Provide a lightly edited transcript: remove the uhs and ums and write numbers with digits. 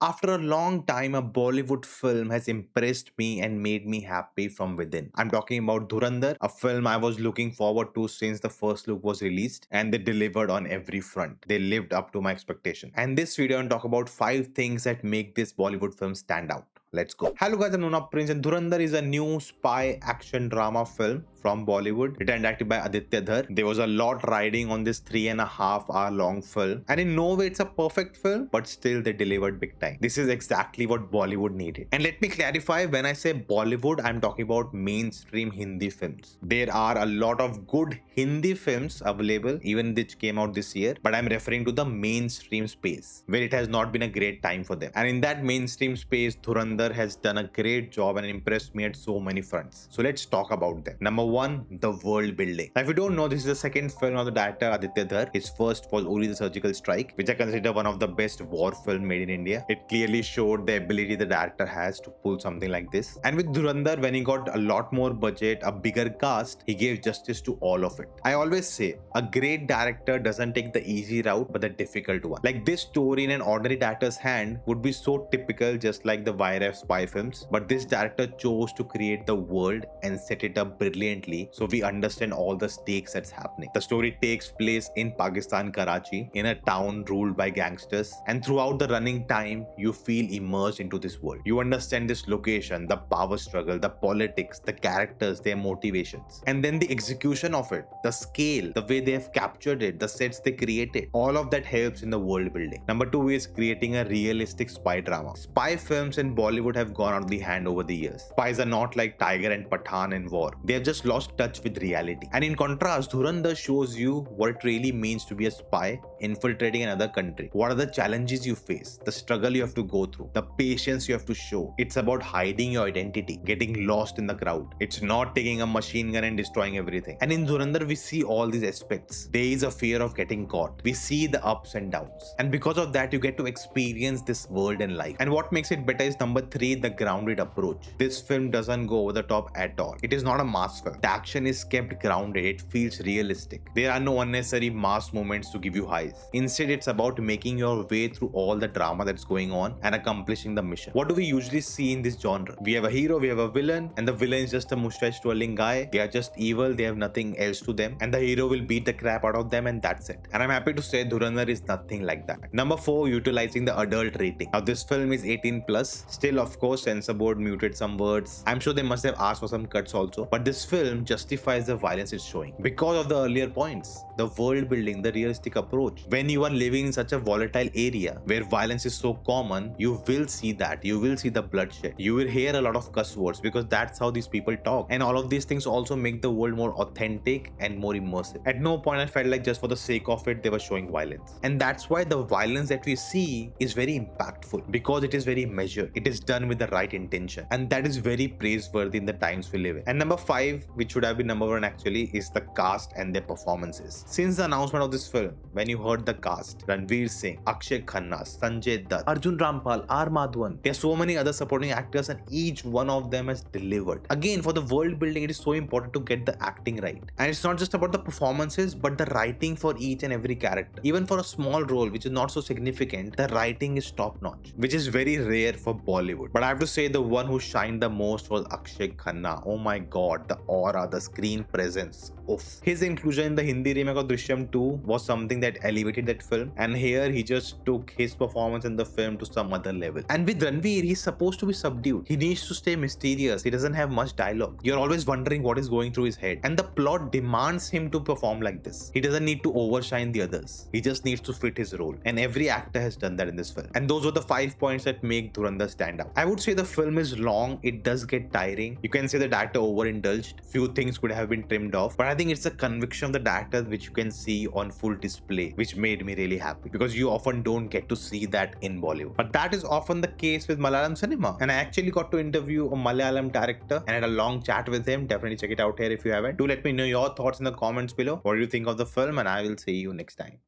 After a long time, a Bollywood film has impressed me and made me happy from within. I'm talking about Dhurandhar, a film I was looking forward to since the first look was released, and they delivered on every front. They lived up to my expectation. And this video, I'll talk about 5 things that make this Bollywood film stand out. Let's go. Hello guys, I'm Nona Prince, and Dhurandhar is a new spy action drama film from Bollywood, written and directed by Aditya Dhar. There was a lot riding on this 3.5 hour long film, and in no way it's a perfect film, but still they delivered big time. This is exactly what Bollywood needed. And let me clarify, when I say Bollywood, I'm talking about mainstream Hindi films. There are a lot of good Hindi films available, even which came out this year, but I'm referring to the mainstream space, where it has not been a great time for them. And in that mainstream space, Dhurandhar has done a great job and impressed me at so many fronts. So let's talk about them. Number 1, the world building. Now, if you don't know, this is the second film of the director Aditya Dhar. His first was Uri the Surgical Strike, which I consider one of the best war film made in India. It clearly showed the ability the director has to pull something like this. And with Dhurandhar, when he got a lot more budget, a bigger cast, he gave justice to all of it. I always say, a great director doesn't take the easy route, but the difficult one. Like, this story in an ordinary director's hand would be so typical, just like the YRF spy films, but this director chose to create the world and set it up brilliantly so we understand all the stakes that's happening. The story takes place in Pakistan, Karachi, in a town ruled by gangsters, and throughout the running time, you feel immersed into this world. You understand this location, the power struggle, the politics, the characters, their motivations, and then the execution of it, the scale, the way they have captured it, the sets they created, all of that helps in the world building. Number 2 is creating a realistic spy drama. Spy films in Bollywood have gone out of the hand over the years. Spies are not like Tiger and Pathan in war. They have just lost touch with reality. And in contrast, Dhurandhar shows you what it really means to be a spy infiltrating another country. What are the challenges you face, the struggle you have to go through, the patience you have to show. It's about hiding your identity, getting lost in the crowd. It's not taking a machine gun and destroying everything. And in Dhurandhar, we see all these aspects. There is a fear of getting caught. We see the ups and downs. And because of that, you get to experience this world and life. And what makes it better is number 3, the grounded approach. This film doesn't go over the top at all. It is not a mass film. The action is kept grounded. It feels realistic. There are no unnecessary mass moments to give you highs. Instead, it's about making your way through all the drama that's going on and accomplishing the mission. What do we usually see in this genre? We have a hero, we have a villain, and the villain is just a mustache twirling guy. They are just evil, they have nothing else to them, and the hero will beat the crap out of them, and that's it. And I'm happy to say Dhurandhar is nothing like that. Number 4, utilizing the adult rating. Now, this film is 18 plus. Still, of course, censor board muted some words. I'm sure they must have asked for some cuts also, but this film justifies the violence it's showing because of the earlier points, the world building, the realistic approach. When you are living in such a volatile area where violence is so common, you will see that. You will see the bloodshed. You will hear a lot of cuss words because that's how these people talk. And all of these things also make the world more authentic and more immersive. At no point I felt like just for the sake of it, they were showing violence. And that's why the violence that we see is very impactful, because it is very measured. It is done with the right intention. And that is very praiseworthy in the times we live in. And number 5, which should have been number 1 actually, is the cast and their performances. Since the announcement of this film, when you heard the cast, Ranveer Singh, Akshay Khanna, Sanjay Dutt, Arjun Rampal, R. Madhavan, there are so many other supporting actors and each one of them has delivered. Again, for the world building, it is so important to get the acting right. And it's not just about the performances, but the writing for each and every character. Even for a small role, which is not so significant, the writing is top notch, which is very rare for Bollywood. But I have to say the one who shined the most was Akshay Khanna. Oh my god, the aura, the screen presence. Oof. His inclusion in the Hindi remake of Drishyam 2 was something that elevated that film, and here he just took his performance in the film to some other level. And with Ranveer, he's supposed to be subdued. He needs to stay mysterious. He doesn't have much dialogue. You're always wondering what is going through his head, and the plot demands him to perform like this. He doesn't need to overshine the others. He just needs to fit his role, and every actor has done that in this film. And those are the 5 points that make Dhurandhar stand out. I would say the film is long. It does get tiring. You can say the director overindulged. Few things could have been trimmed off, but I think it's the conviction of the director which you can see on full display, which made me really happy, because you often don't get to see that in Bollywood. But that is often the case with Malayalam cinema. And I actually got to interview a Malayalam director and had a long chat with him. Definitely check it out here if you haven't. Do let me know your thoughts in the comments below. What do you think of the film? And I will see you next time.